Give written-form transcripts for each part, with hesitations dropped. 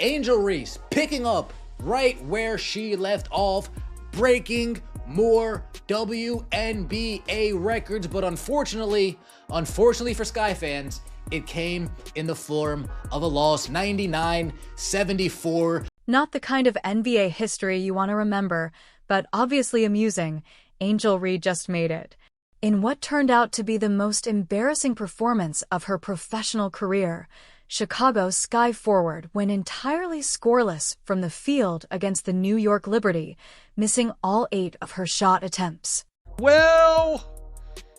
Angel Reese picking up right where she left off, breaking more WNBA records, but unfortunately for Sky fans, it came in the form of a loss, 99-74. Not the kind of NBA history you want to remember, but obviously amusing. Angel Reese just made it. In what turned out to be the most embarrassing performance of her professional career, Chicago Sky forward went entirely scoreless from the field against the New York Liberty, missing all 8 of her shot attempts. Well,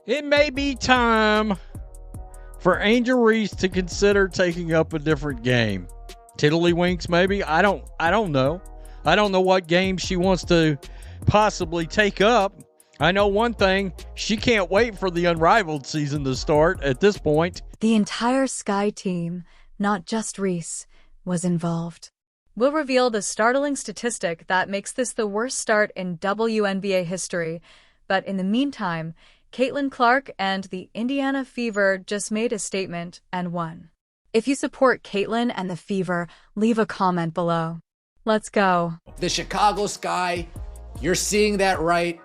it may be time for Angel Reese to consider taking up a different game. Tiddlywinks, maybe? I don't know. I don't know what game she wants to possibly take up. I know one thing, she can't wait for the Unrivaled season to start at this point. The entire Sky team, not just Reese, was involved. We'll reveal the startling statistic that makes this the worst start in WNBA history, but in the meantime, Caitlin Clark and the Indiana Fever just made a statement and won. If you support Caitlin and the Fever, leave a comment below. Let's go. The Chicago Sky, you're seeing that right.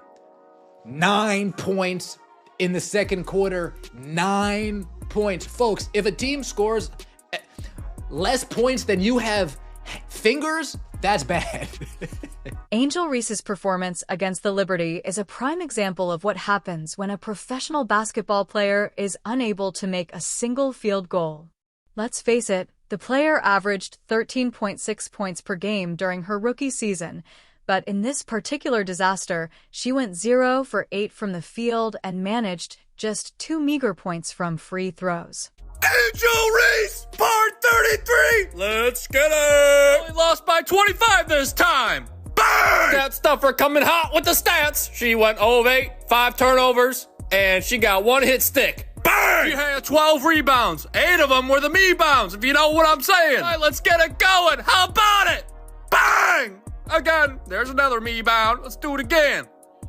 9 points in the second quarter. 9 points. Folks, if a team scores less points than you have fingers, that's bad. Angel Reese's performance against the Liberty is a prime example of what happens when a professional basketball player is unable to make a single field goal. Let's face it, the player averaged 13.6 points per game during her rookie season, but in this particular disaster, she went 0 for 8 from the field and managed just 2 meager points from free throws. Angel Reese, part 33! Let's get it! Only lost by 25 this time! Bang! Stat stuffer coming hot with the stats. She went 0 of 8, 5 turnovers, and she got 1 hit stick. Bang! She had 12 rebounds. 8 of them were the me-bounds, if you know what I'm saying. All right, let's get it going. How about it? Bang! Again, there's another me-bound. Let's do it again.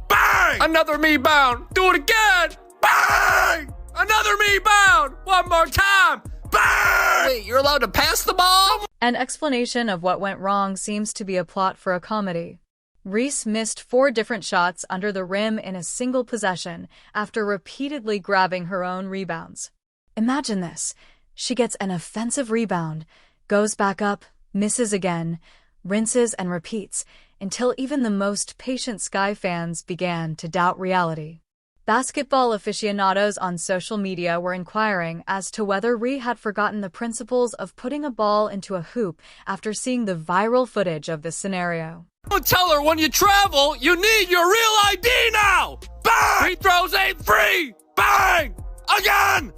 Bang! Another me-bound. Do it again. Bang! Another me-bound. One more time. Bang! Wait, you're allowed to pass the ball? An explanation of what went wrong seems to be a plot for a comedy. Reese missed 4 different shots under the rim in a single possession after repeatedly grabbing her own rebounds. Imagine this. She gets an offensive rebound, goes back up, misses again, rinses and repeats until even the most patient Sky fans began to doubt reality. Basketball aficionados on social media were inquiring as to whether Reese had forgotten the principles of putting a ball into a hoop after seeing the viral footage of this scenario. Don't tell her when you travel, you need your real ID now! Bang! Free throws ain't free! Bang! Again!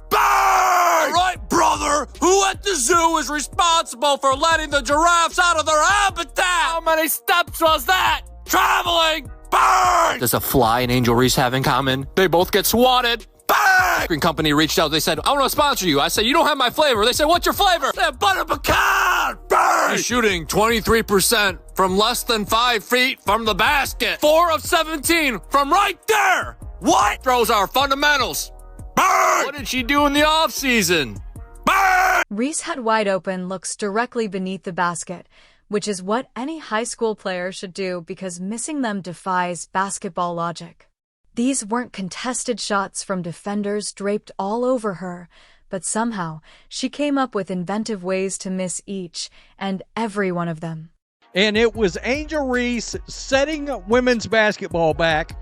Bang! All right, brother, who at the zoo is responsible for letting the giraffes out of their habitat? How many steps was that? Traveling! Bang! Does a fly and Angel Reese have in common? They both get swatted. Bang! Ice cream company reached out. They said, I want to sponsor you. I said, you don't have my flavor. They said, what's your flavor? I said, butter pecan! Bang! He's shooting 23% from less than 5 feet from the basket. 4 of 17 from right there. What? Throws are fundamentals. Bang! What did she do in the offseason? Bang! Reese had wide open looks directly beneath the basket, which is what any high school player should do because missing them defies basketball logic. These weren't contested shots from defenders draped all over her, but somehow she came up with inventive ways to miss each and every one of them. And it was Angel Reese setting women's basketball back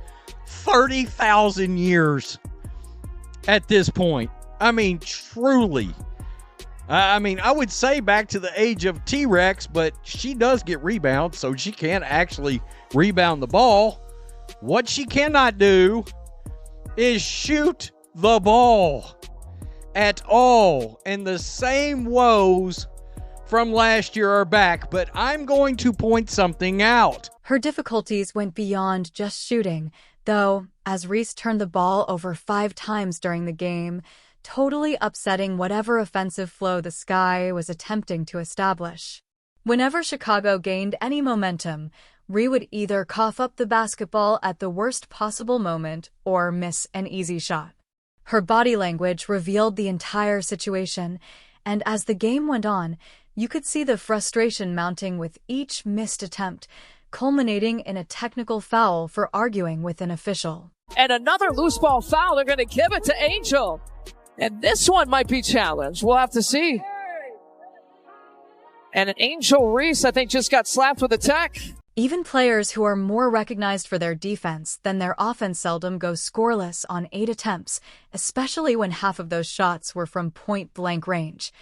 30,000 years at this point. I mean, truly. I would say back to the age of T-Rex, but she does get rebounds, so she can't actually rebound the ball. What she cannot do is shoot the ball at all. And the same woes from last year are back, but I'm going to point something out. Her difficulties went beyond just shooting, though, as Reese turned the ball over 5 times during the game, totally upsetting whatever offensive flow the Sky was attempting to establish. Whenever Chicago gained any momentum, Reese would either cough up the basketball at the worst possible moment or miss an easy shot. Her body language revealed the entire situation, and as the game went on, You could see the frustration mounting with each missed attempt, culminating in a technical foul for arguing with an official. And another loose ball foul. They're going to give it to Angel. And this one might be challenged. We'll have to see. And an Angel Reese, I think, just got slapped with a tech. Even players who are more recognized for their defense than their offense seldom go scoreless on 8 attempts, especially when half of those shots were from point-blank range,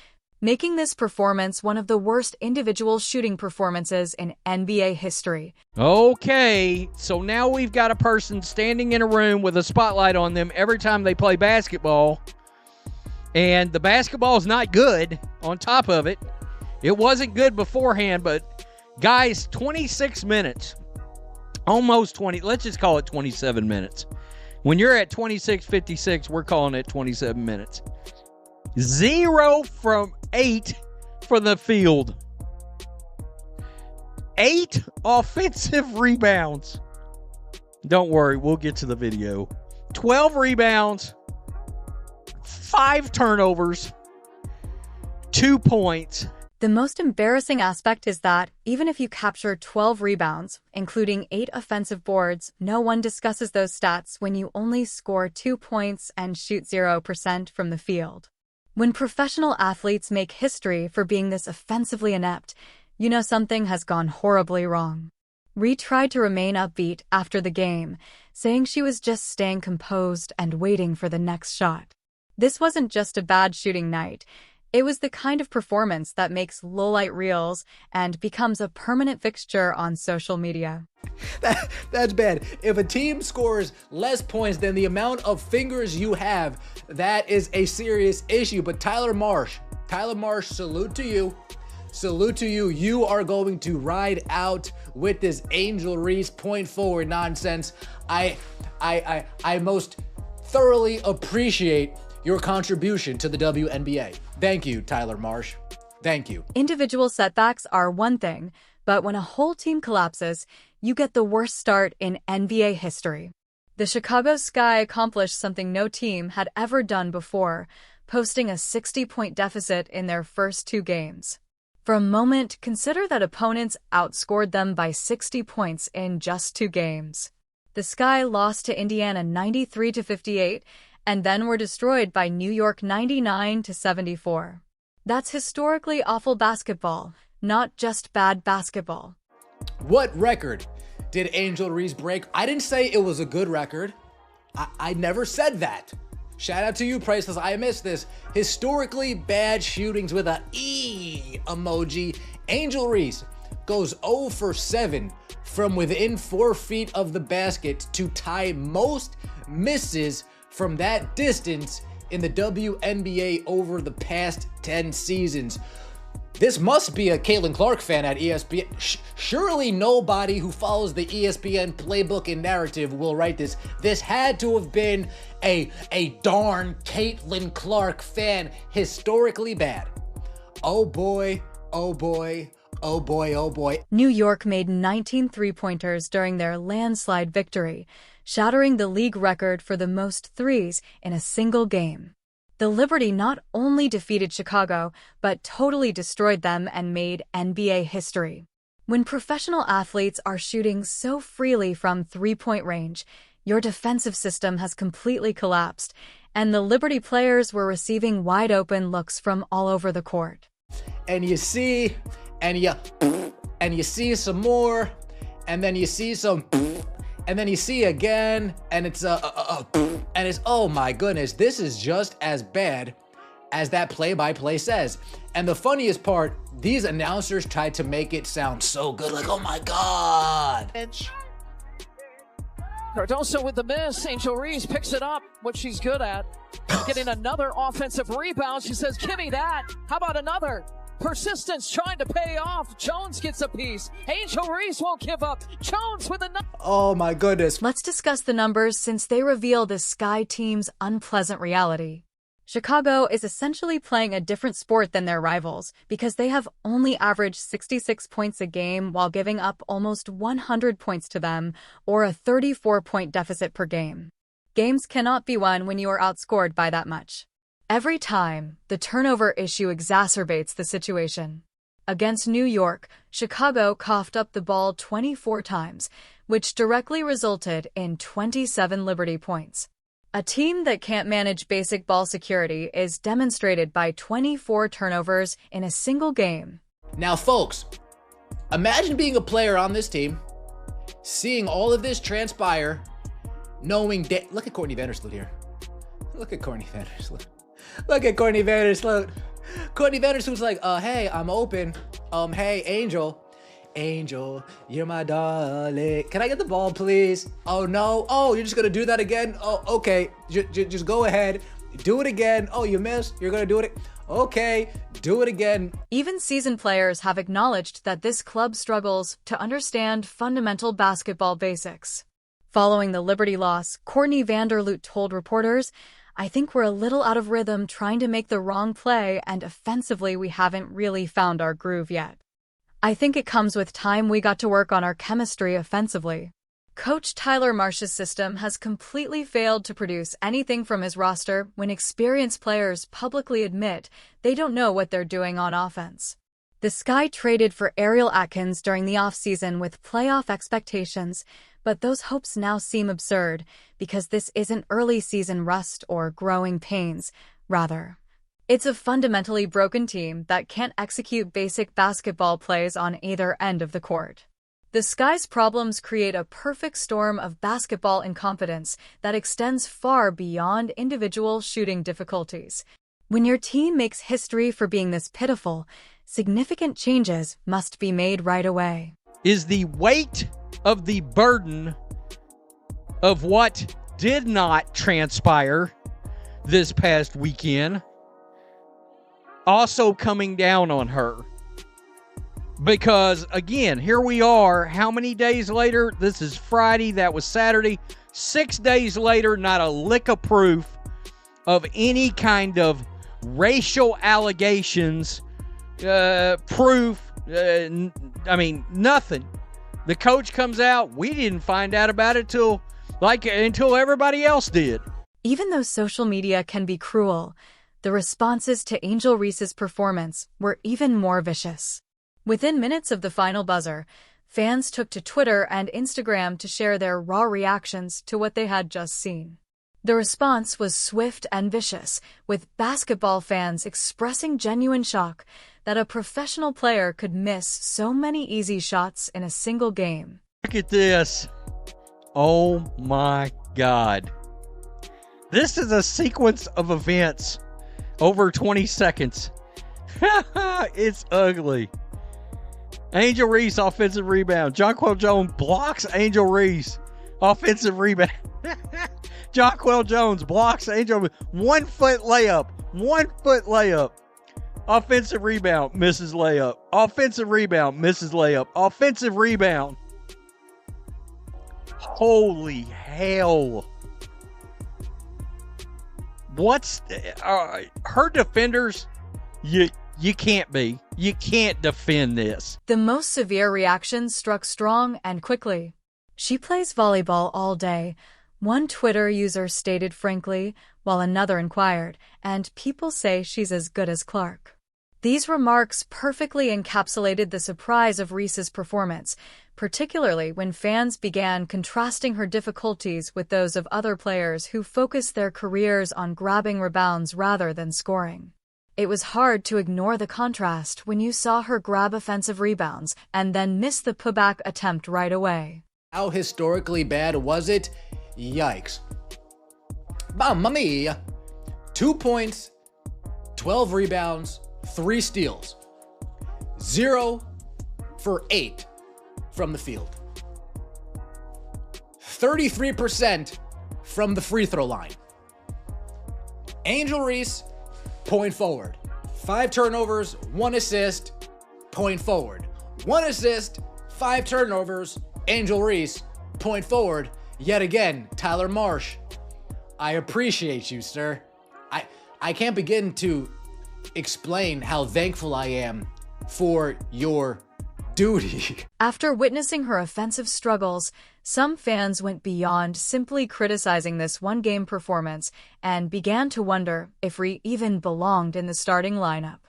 making this performance one of the worst individual shooting performances in NBA history. Okay, so now we've got a person standing in a room with a spotlight on them every time they play basketball, and the basketball is not good on top of it. It wasn't good beforehand, but guys, 26 minutes, almost 20, let's just call it 27 minutes. When you're at 26:56, we're calling it 27 minutes. 0 from 8 for the field. 8 offensive rebounds. Don't worry, we'll get to the video. 12 rebounds, 5 turnovers, 2 points. The most embarrassing aspect is that, even if you capture 12 rebounds, including 8 offensive boards, no one discusses those stats when you only score 2 points and shoot 0% from the field. When professional athletes make history for being this offensively inept, you know something has gone horribly wrong. Reed tried to remain upbeat after the game, saying she was just staying composed and waiting for the next shot. This wasn't just a bad shooting night. It was the kind of performance that makes lowlight reels and becomes a permanent fixture on social media. That's bad. If a team scores less points than the amount of fingers you have, that is a serious issue. But Tyler Marsh, salute to you. Salute to you. You are going to ride out with this Angel Reese point forward nonsense. I most thoroughly appreciate your contribution to the WNBA. Thank you, Tyler Marsh. Thank you. Individual setbacks are one thing, but when a whole team collapses, you get the worst start in NBA history. The Chicago Sky accomplished something no team had ever done before, posting a 60-point deficit in their first 2 games. For a moment, consider that opponents outscored them by 60 points in just 2 games. The Sky lost to Indiana 93-58, and then were destroyed by New York 99-74. That's historically awful basketball, not just bad basketball. What record did Angel Reese break? I didn't say it was a good record. I never said that. Shout out to you, Priceless. I missed this. Historically bad shootings with a E emoji. Angel Reese goes 0 for 7 from within 4 feet of the basket to tie most misses from that distance in the WNBA over the past 10 seasons. This must be a Caitlin Clark fan at ESPN. Surely nobody who follows the ESPN playbook and narrative will write this. This had to have been a darn Caitlin Clark fan. Historically bad. Oh boy, oh boy, oh boy, oh boy. New York made 19 three-pointers during their landslide victory, shattering the league record for the most threes in a single game. The Liberty not only defeated Chicago, but totally destroyed them and made NBA history. When professional athletes are shooting so freely from three-point range, your defensive system has completely collapsed, and the Liberty players were receiving wide-open looks from all over the court. And you see, and you see some more, and then you see some, and then you see again, and it's and it's, oh my goodness, this is just as bad as that play-by-play says. And the funniest part, these announcers tried to make it sound so good, like, oh my God. Cardoso with the miss. Angel Reese picks it up, what she's good at. Getting another offensive rebound. She says, give me that. How about another? Persistence trying to pay off. Jones gets a piece. Angel Reese won't give up. Jones with another. Oh my goodness. Let's discuss the numbers since they reveal the Sky team's unpleasant reality. Chicago is essentially playing a different sport than their rivals because they have only averaged 66 points a game while giving up almost 100 points to them, or a 34-point deficit per game. Games cannot be won when you are outscored by that much. Every time, the turnover issue exacerbates the situation. Against New York, Chicago coughed up the ball 24 times, which directly resulted in 27 Liberty points. A team that can't manage basic ball security is demonstrated by 24 turnovers in a single game. Now, folks, imagine being a player on this team, seeing all of this transpire, knowing that. Look at Courtney Vandersloot here. Look at Courtney Vandersloot. Look at Courtney Vandersloot. Courtney Vandersloot's like, hey, I'm open. Hey, Angel, you're my darling. Can I get the ball, please? Oh, no. Oh, you're just going to do that again? Oh, okay. Just go ahead. Do it again. Oh, you missed. You're going to do it. Okay, do it again. Even seasoned players have acknowledged that this club struggles to understand fundamental basketball basics. Following the Liberty loss, Courtney Vandersloot told reporters, "I think we're a little out of rhythm trying to make the wrong play, and offensively we haven't really found our groove yet. I think it comes with time. We got to work on our chemistry offensively." Coach Tyler Marsh's system has completely failed to produce anything from his roster when experienced players publicly admit they don't know what they're doing on offense. The Sky traded for Ariel Atkins during the offseason with playoff expectations, but those hopes now seem absurd because this isn't early season rust or growing pains. Rather, it's a fundamentally broken team that can't execute basic basketball plays on either end of the court. The Sky's problems create a perfect storm of basketball incompetence that extends far beyond individual shooting difficulties. When your team makes history for being this pitiful, significant changes must be made right away. Is the weight of the burden of what did not transpire this past weekend also coming down on her? Because, again, here we are, how many days later? This is Friday, that was Saturday. 6 days later, not a lick of proof of any kind of racial allegations, proof, nothing. The coach comes out, we didn't find out about it until everybody else did. Even though social media can be cruel, the responses to Angel Reese's performance were even more vicious. Within minutes of the final buzzer, fans took to Twitter and Instagram to share their raw reactions to what they had just seen. The response was swift and vicious, with basketball fans expressing genuine shock that a professional player could miss so many easy shots in a single game. Look at this. Oh my God. This is a sequence of events over 20 seconds. It's ugly. Angel Reese, offensive rebound. Jonquel Jones blocks Angel Reese. Offensive rebound. Jonquel Jones blocks Angel. 1 foot layup. 1 foot layup. Offensive rebound. Misses layup. Offensive rebound. Misses layup. Offensive rebound. Holy hell. What's her defenders? You can't be. You can't defend this. The most severe reactions struck strong and quickly. "She plays volleyball all day," one Twitter user stated frankly, while another inquired, "and people say she's as good as Clark." These remarks perfectly encapsulated the surprise of Reese's performance, particularly when fans began contrasting her difficulties with those of other players who focused their careers on grabbing rebounds rather than scoring. It was hard to ignore the contrast when you saw her grab offensive rebounds and then miss the putback attempt right away. How historically bad was it? Yikes. Mamma mia. 2 points, 12 rebounds, 3 steals. 0 for 8 from the field. 33% from the free throw line. Angel Reese, point forward. 5 turnovers, 1 assist, point forward. 1 assist, 5 turnovers, Angel Reese, point forward. Yet again, Tyler Marsh, I appreciate you, sir. I can't begin to explain how thankful I am for your duty. After witnessing her offensive struggles, some fans went beyond simply criticizing this one-game performance and began to wonder if Ree even belonged in the starting lineup.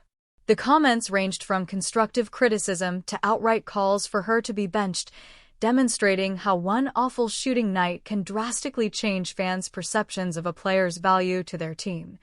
The comments ranged from constructive criticism to outright calls for her to be benched, demonstrating how one awful shooting night can drastically change fans' perceptions of a player's value to their team.